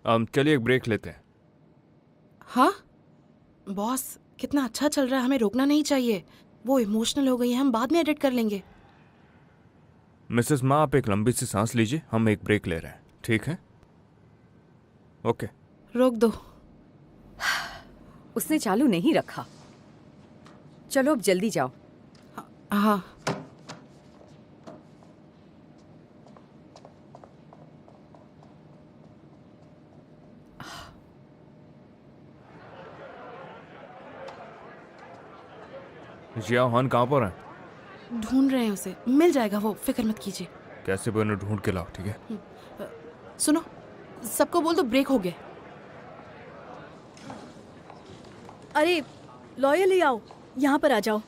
चलिए एक ब्रेक लेते हैं। हाँ बॉस, कितना अच्छा चल रहा है, हमें रोकना नहीं चाहिए। वो इमोशनल हो गई है, हम बाद में एडिट कर लेंगे। मिसेस माँ, आप एक लंबी सी सांस लीजिए, हम एक ब्रेक ले रहे हैं, ठीक है? ओके। रोक दो। उसने चालू नहीं रखा। चलो अब जल्दी जाओ। हाँ। जिया हान कहाँ पर है? ढूंढ रहे हैं उसे, मिल जाएगा वो, फिक्र मत कीजिए। कैसे भी उन्हें ढूंढ के लाओ, ठीक है? सुनो, सबको बोल दो ब्रेक हो गया। अरे लॉयर ले आओ, यहाँ पर आ जाओ।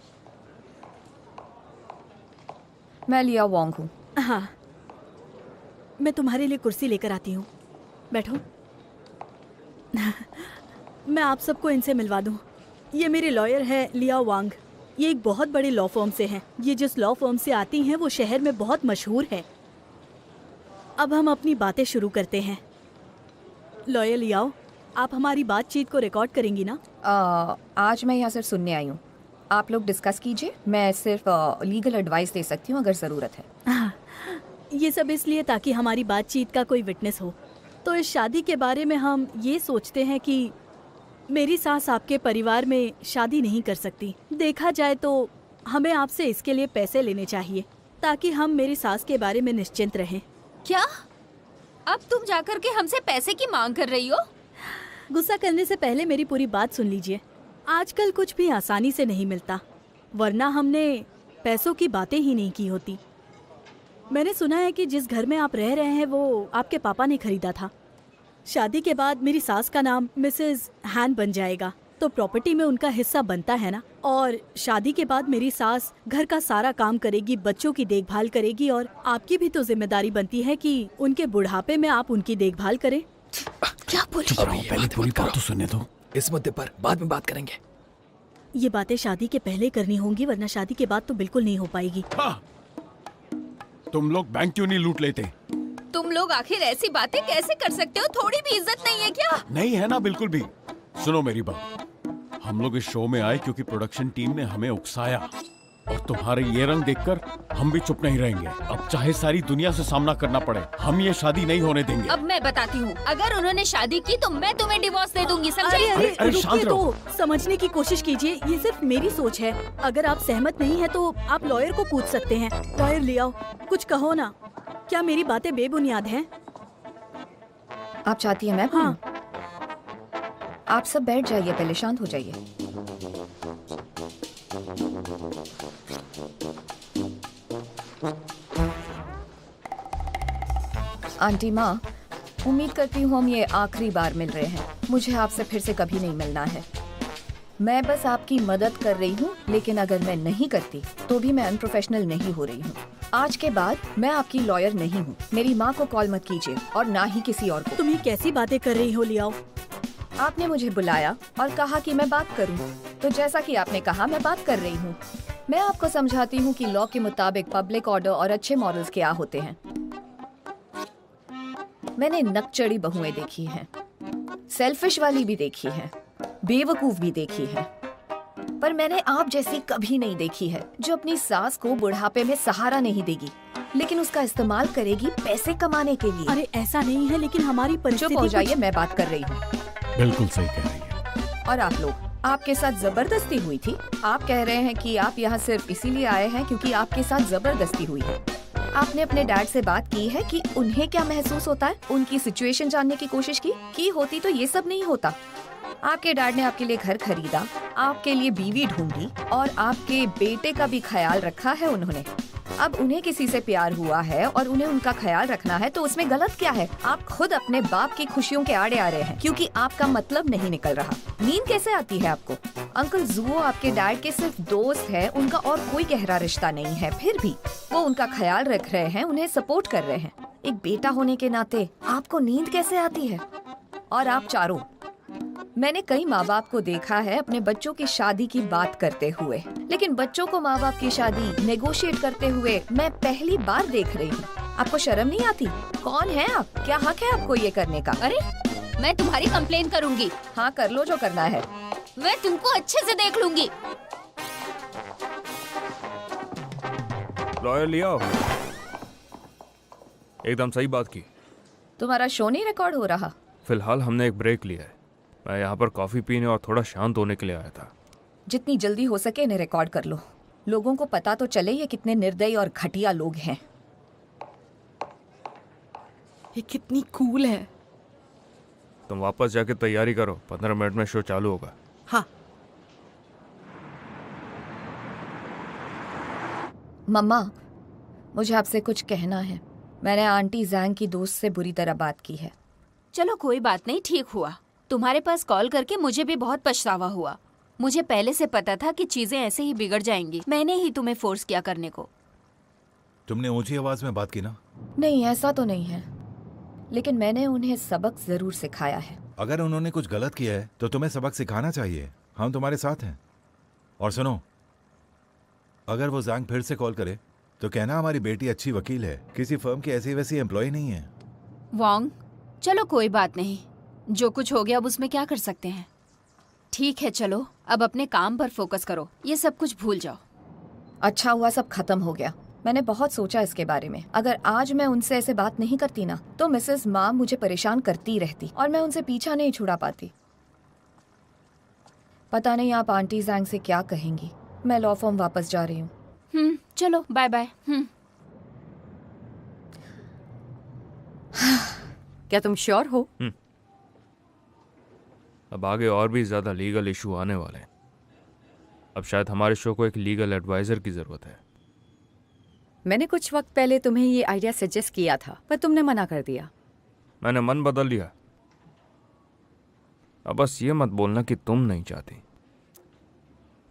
मैं लिया वोंग हूँ। हाँ, मैं तुम्हारे लिए कुर्सी लेकर आती हूँ, बैठो। मैं आप सबको इनसे मिलवा दूं। ये मेरे लॉयर है लिया वांग। ये एक बहुत बड़े लॉ फर्म से हैं। ये जिस लॉ फर्म से आती हैं वो शहर में बहुत मशहूर है। अब हम अपनी बातें शुरू करते हैं। लॉयर लियाओ, आप हमारी बातचीत को रिकॉर्ड करेंगी ना? आज मैं यहाँ सिर्फ सुनने आई हूँ। आप लोग डिस्कस कीजिए, मैं सिर्फ लीगल एडवाइस दे सकती हूँ अगर ज़रूरत है। ये सब इसलिए ताकि हमारी बातचीत का कोई विटनेस हो। तो इस शादी के बारे में हम ये सोचते हैं कि मेरी सास आपके परिवार में शादी नहीं कर सकती। देखा जाए तो हमें आपसे इसके लिए पैसे लेने चाहिए ताकि हम मेरी सास के बारे में निश्चिंत रहें। क्या? अब तुम जाकर के हमसे पैसे की मांग कर रही हो? गुस्सा करने से पहले मेरी पूरी बात सुन लीजिए। आजकल कुछ भी आसानी से नहीं मिलता, वरना हमने पैसों की बातें ही नहीं की होती। मैंने सुना है कि जिस घर में आप रह रहे हैं वो आपके पापा ने खरीदा था। शादी के बाद मेरी सास का नाम मिसेस हैन बन जाएगा, तो प्रॉपर्टी में उनका हिस्सा बनता है ना। और शादी के बाद मेरी सास घर का सारा काम करेगी, बच्चों की देखभाल करेगी, और आपकी भी तो जिम्मेदारी बनती है कि उनके बुढ़ापे में आप उनकी देखभाल करें। क्या बोल रही हो? पहले पूरी बात तो सुनने दो। इस मुद्दे पर बाद में बात करेंगे। ये बातें शादी के पहले करनी होंगी, वरना शादी के बाद तो बिल्कुल नहीं हो पाएगी। हाँ। तुम लोग बैंक क्यों नहीं लूट लेते? तुम लोग आखिर ऐसी बातें कैसे कर सकते हो? थोड़ी भी इज्जत नहीं है क्या? नहीं है ना, बिल्कुल भी। सुनो मेरी बात, हम लोग इस शो में आए क्योंकि प्रोडक्शन टीम ने हमें उकसाया, और तुम्हारे ये रंग देखकर हम भी चुप नहीं रहेंगे। अब चाहे सारी दुनिया से सामना करना पड़े, हम ये शादी नहीं होने देंगे। अब मैं बताती हूँ, अगर उन्होंने शादी की तो मैं तुम्हें डिवोर्स दे दूंगी, समझे? अरे अरे अरे, शांत रुकिए रहो। तो, समझने की कोशिश कीजिए। ये सिर्फ मेरी सोच है। अगर आप सहमत नहीं है तो आप लॉयर को पूछ सकते हैं। लॉयर ले आओ, कुछ कहो ना। क्या मेरी बातें बेबुनियाद हैं? आप चाहती हैं मैं बोलूं? आप सब बैठ जाइए, पहले शांत हो जाइए। आंटी माँ, उम्मीद करती हूँ हम ये आखिरी बार मिल रहे हैं। मुझे आपसे फिर से कभी नहीं मिलना है। मैं बस आपकी मदद कर रही हूँ, लेकिन अगर मैं नहीं करती तो भी मैं अनप्रोफेशनल नहीं हो रही हूँ। आज के बाद मैं आपकी लॉयर नहीं हूँ। मेरी माँ को कॉल मत कीजिए, और ना ही किसी और को। तुम ये कैसी बातें कर रही हो लियाओ? आपने मुझे बुलाया और कहा कि मैं बात करूं, तो जैसा कि आपने कहा मैं बात कर रही हूं। मैं आपको समझाती हूं कि लॉ के मुताबिक पब्लिक ऑर्डर और अच्छे मॉरल्स क्या होते हैं। मैंने नकचड़ी बहुएं देखी हैं, सेल्फिश वाली भी देखी है, बेवकूफ भी देखी है, पर मैंने आप जैसी कभी नहीं देखी है जो अपनी सास को बुढ़ापे में सहारा नहीं देगी, लेकिन उसका इस्तेमाल करेगी पैसे कमाने के लिए। अरे ऐसा नहीं है, लेकिन हमारी परिस्थिति चुप हो जाइए, मैं बात कर रही हूँ। बिल्कुल सही कह रही है। और आप लोग, आपके साथ जबरदस्ती हुई थी। आप कह रहे हैं कि आप यहाँ सिर्फ इसीलिए आए हैं क्योंकि आपके साथ जबरदस्ती हुई है। आपने अपने डैड से बात की है कि उन्हें क्या महसूस होता है, उनकी सिचुएशन जानने की कोशिश की होती तो ये सब नहीं होता। आपके डैड ने आपके लिए घर खरीदा, आपके लिए बीवी ढूंढी, और आपके बेटे का भी ख्याल रखा है उन्होंने। अब उन्हें किसी से प्यार हुआ है और उन्हें उनका ख्याल रखना है, तो उसमें गलत क्या है? आप खुद अपने बाप की खुशियों के आड़े आ रहे हैं क्योंकि आपका मतलब नहीं निकल रहा। नींद कैसे आती है आपको? अंकल जुओ आपके डैड के सिर्फ दोस्त है, उनका और कोई गहरा रिश्ता नहीं है, फिर भी वो उनका ख्याल रख रहे हैं, उन्हें सपोर्ट कर रहे हैं। एक बेटा होने के नाते आपको नींद कैसे आती है? और आप चारों, मैंने कई माँ बाप को देखा है अपने बच्चों की शादी की बात करते हुए, लेकिन बच्चों को माँ बाप की शादी नेगोशिएट करते हुए मैं पहली बार देख रही हूँ। आपको शर्म नहीं आती? कौन है आप? क्या हक है आपको ये करने का? अरे मैं तुम्हारी कंप्लेन करूंगी। हाँ कर लो जो करना है। मैं तुमको अच्छे से देख लूंगी। लॉयर लिया हो? एकदम सही बात की। तुम्हारा शो नहीं रिकॉर्ड हो रहा? फिलहाल हमने एक ब्रेक लिया है। मैं यहाँ पर कॉफी पीने और थोड़ा शांत होने के लिए आया था। जितनी जल्दी हो सके इन्हें रिकॉर्ड कर लो, लोगों को पता तो चले ये कितने निर्दयी और घटिया लोग हैं। ये कितनी कूल है। तुम वापस जाके तैयारी करो, 15 मिनट में शो चालू होगा। हाँ। मम्मा, मुझे आपसे कुछ कहना है। मैंने आंटी जैंग की दोस्त से बुरी तरह बात की है। चलो कोई बात नहीं, ठीक हुआ। तुम्हारे पास कॉल करके मुझे भी बहुत पछतावा हुआ। मुझे पहले से पता था कि चीजें ऐसे ही बिगड़ जाएंगी। मैंने ही तुम्हें फोर्स किया करने को। तुमने ऊंची आवाज में बात की ना? नहीं, ऐसा तो नहीं है, लेकिन मैंने उन्हें सबक जरूर सिखाया है। अगर उन्होंने कुछ गलत किया है तो तुम्हें सबक सिखाना चाहिए। हम तुम्हारे साथ हैं। और सुनो, अगर वो ज़ैंग फिर से कॉल करे तो कहना हमारी बेटी अच्छी वकील है, किसी फर्म की ऐसी वैसी एम्प्लॉय नहीं है। वांग, चलो कोई बात नहीं, जो कुछ हो गया अब उसमें क्या कर सकते हैं। ठीक है, चलो अब अपने काम पर फोकस करो, ये सब कुछ भूल जाओ। अच्छा हुआ सब खत्म हो गया। मैंने बहुत सोचा इसके बारे में। अगर आज मैं उनसे ऐसे बात नहीं करती ना तो मिसेस माँ मुझे परेशान करती रहती और मैं उनसे पीछा नहीं छुड़ा पाती। पता नहीं आप आंटी ज़ैंग से क्या कहेंगी। मैं लॉ फॉर्म वापस जा रही हूँ। चलो बाय बाय। क्या तुम श्योर हो? अब आगे और भी ज्यादा लीगल इशू आने वाले हैं। अब शायद हमारे शो को एक लीगल एडवाइजर की जरूरत है। मैंने कुछ वक्त पहले तुम्हें ये आइडिया सजेस्ट किया था पर तुमने मना कर दिया। मैंने मन बदल लिया। अब बस ये मत बोलना कि तुम नहीं चाहती।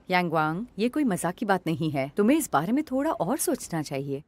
यांगवांग, ये कोई मजाक की बात नहीं है, तुम्हें इस बारे में थोड़ा और सोचना चाहिए।